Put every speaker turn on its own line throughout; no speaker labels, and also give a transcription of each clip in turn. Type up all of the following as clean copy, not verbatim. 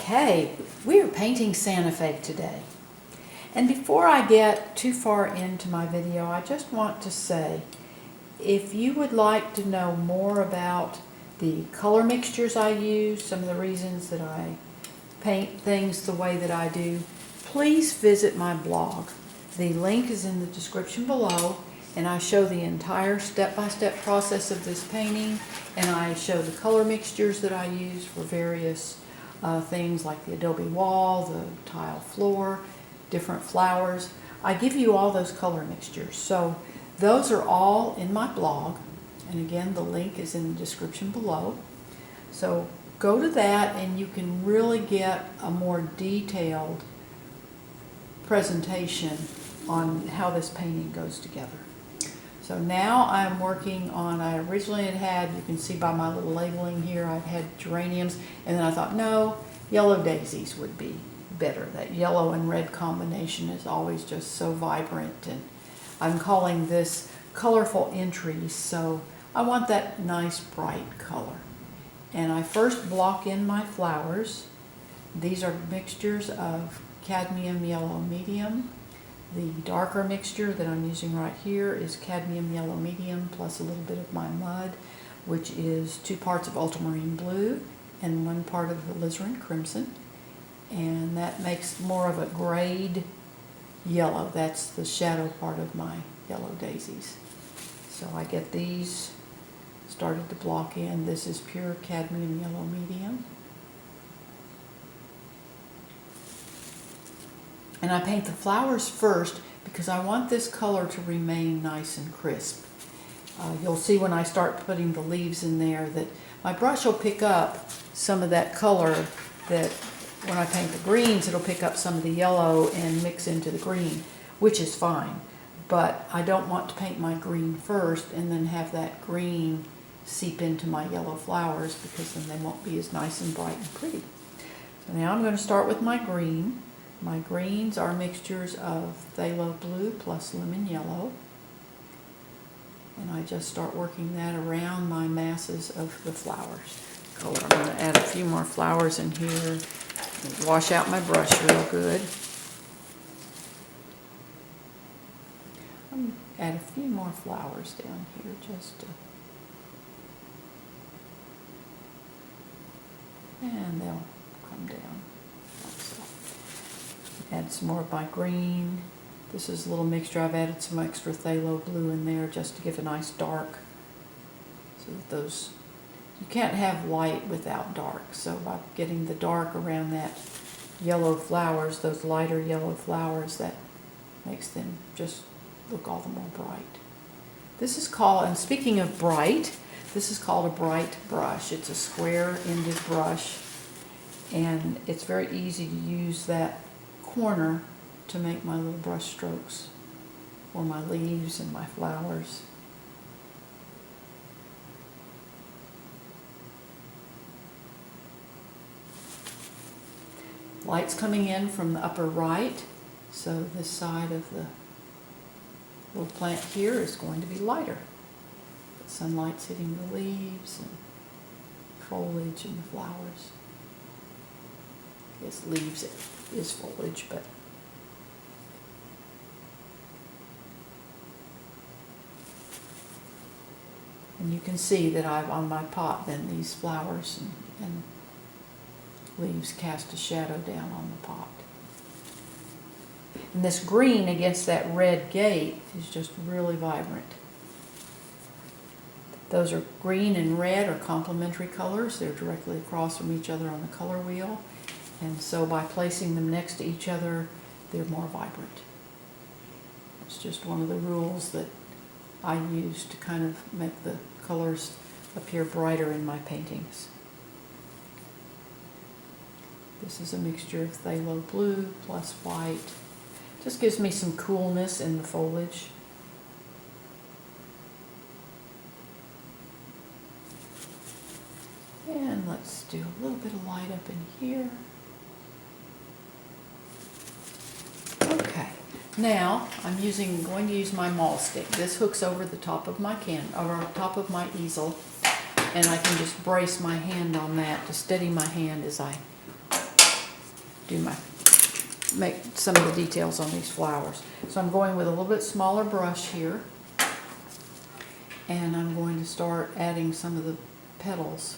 Okay, we are painting Santa Fe today. And before I get too far into my video, I just want to say, if you would like to know more about the color mixtures I use, some of the reasons that I paint things the way that I do, please visit my blog. The link is in the description below, and I show the entire step-by-step process of this painting, and I show the color mixtures that I use for various things like the adobe wall, the tile floor, different flowers. I give you all those color mixtures. So those are all in my blog, and again the link is in the description below. So go to that and you can really get a more detailed presentation on how this painting goes together. So now I'm working on, I originally had, you can see by my little labeling here, I had geraniums, and then I thought, no, yellow daisies would be better. That yellow and red combination is always just so vibrant, and I'm calling this colorful entries, so I want that nice bright color. And I first block in my flowers. These are mixtures of cadmium yellow medium. The darker mixture that I'm using right here is cadmium yellow medium plus a little bit of my mud, which is 2 parts of ultramarine blue and 1 part of alizarin crimson. And that makes more of a grayed yellow. That's the shadow part of my yellow daisies. So I get these started to block in. This is pure cadmium yellow medium. And I paint the flowers first because I want this color to remain nice and crisp. You'll see when I start putting the leaves in there that my brush will pick up some of that color, that when I paint the greens it'll pick up some of the yellow and mix into the green, which is fine. But I don't want to paint my green first and then have that green seep into my yellow flowers, because then they won't be as nice and bright and pretty. So now I'm going to start with my green. My greens are mixtures of phthalo blue plus lemon yellow. And I just start working that around my masses of the flowers. Color. I'm going to add a few more flowers in here. Wash out my brush real good. I'm going to add a few more flowers down here just to, and they'll come down. Add some more of my green. This is a little mixture. I've added some extra phthalo blue in there just to give a nice dark. So that those, you can't have light without dark. So by getting the dark around that yellow flowers, those lighter yellow flowers, that makes them just look all the more bright. This is called, and speaking of bright, this is called a bright brush. It's a square-ended brush, and it's very easy to use that corner to make my little brush strokes for my leaves and my flowers. Light's coming in from the upper right, so this side of the little plant here is going to be lighter. The sunlight's hitting the leaves and foliage and the flowers. I guess leaves is foliage, but and you can see that I've on my pot then these flowers and leaves cast a shadow down on the pot. And this green against that red gate is just really vibrant. Those are green and red are complementary colors. They're directly across from each other on the color wheel. And so by placing them next to each other, they're more vibrant. It's just one of the rules that I use to kind of make the colors appear brighter in my paintings. This is a mixture of phthalo blue plus white. Just gives me some coolness in the foliage. And let's do a little bit of light up in here. Okay, now I'm going to use my maul stick. This hooks over the top of my top of my easel, and I can just brace my hand on that to steady my hand as I make some of the details on these flowers. So I'm going with a little bit smaller brush here, and I'm going to start adding some of the petals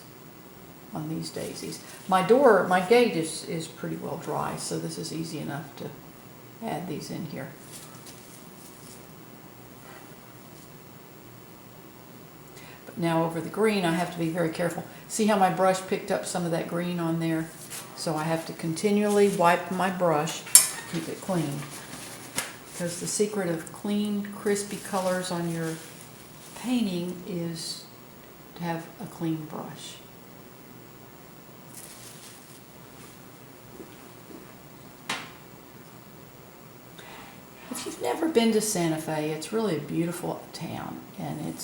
on these daisies. My gate is pretty well dry, so this is easy enough to add these in here. But now over the green, I have to be very careful. See how my brush picked up some of that green on there? So I have to continually wipe my brush to keep it clean. Because the secret of clean, crispy colors on your painting is to have a clean brush. If you've never been to Santa Fe, it's really a beautiful town, and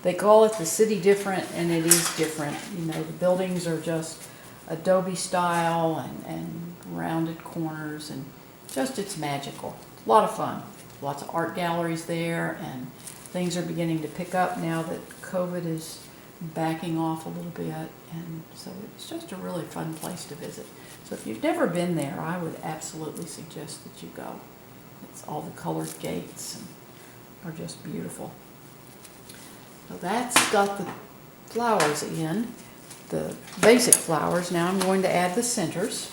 they call it the city different, and it is different. You know, the buildings are just adobe style and rounded corners, and just it's magical. It's a lot of fun. Lots of art galleries there, and things are beginning to pick up now that COVID is backing off a little bit, and so it's just a really fun place to visit. So if you've never been there, I would absolutely suggest that you go. It's all the colored gates and are just beautiful. So that's got the flowers in, the basic flowers. Now I'm going to add the centers,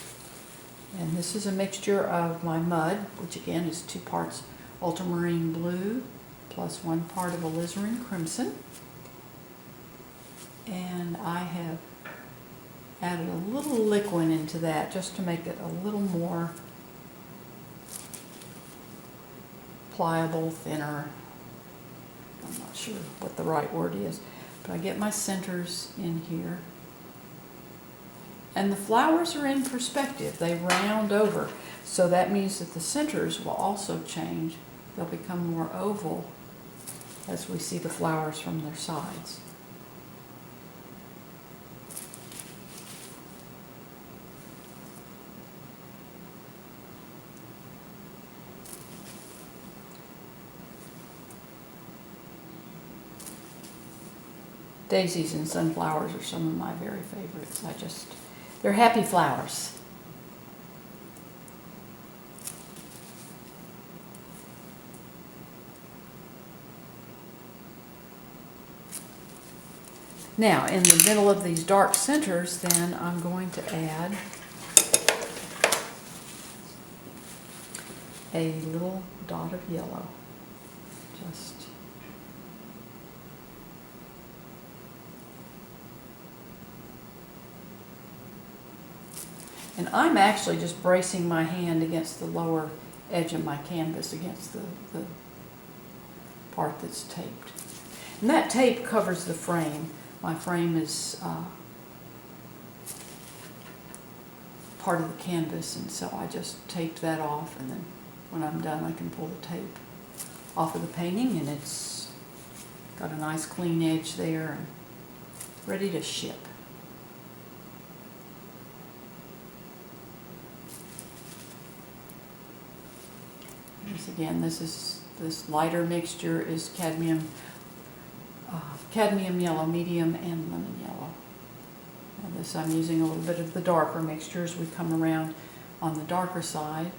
and this is a mixture of my mud, which again is 2 parts ultramarine blue plus 1 part of alizarin crimson. And I have added a little liquid into that just to make it a little more pliable, thinner. I'm not sure what the right word is, but I get my centers in here. And the flowers are in perspective. They round over. So that means that the centers will also change. They'll become more oval as we see the flowers from their sides. Daisies and sunflowers are some of my very favorites. They're happy flowers. Now, in the middle of these dark centers, then I'm going to add a little dot of yellow. And I'm actually just bracing my hand against the lower edge of my canvas, against the part that's taped. And that tape covers the frame. My frame is part of the canvas, and so I just taped that off, and then when I'm done I can pull the tape off of the painting, and it's got a nice clean edge there and ready to ship. Again, this lighter mixture is cadmium yellow, medium, and lemon yellow. And this I'm using a little bit of the darker mixture as we come around on the darker side.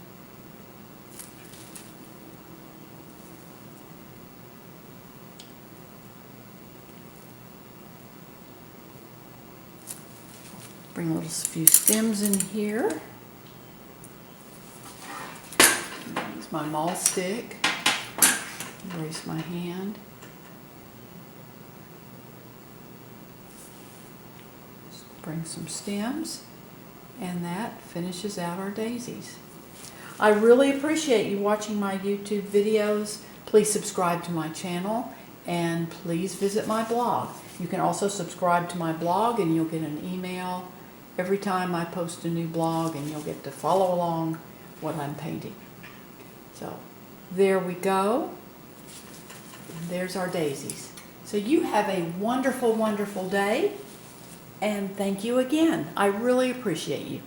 Bring a few stems in here. Use my maul stick. Brace my hand. Bring some stems, and that finishes out our daisies. I really appreciate you watching my YouTube videos. Please subscribe to my channel, and please visit my blog. You can also subscribe to my blog, and you'll get an email every time I post a new blog, and you'll get to follow along what I'm painting. So there we go. And there's our daisies. So you have a wonderful, wonderful day. And thank you again. I really appreciate you.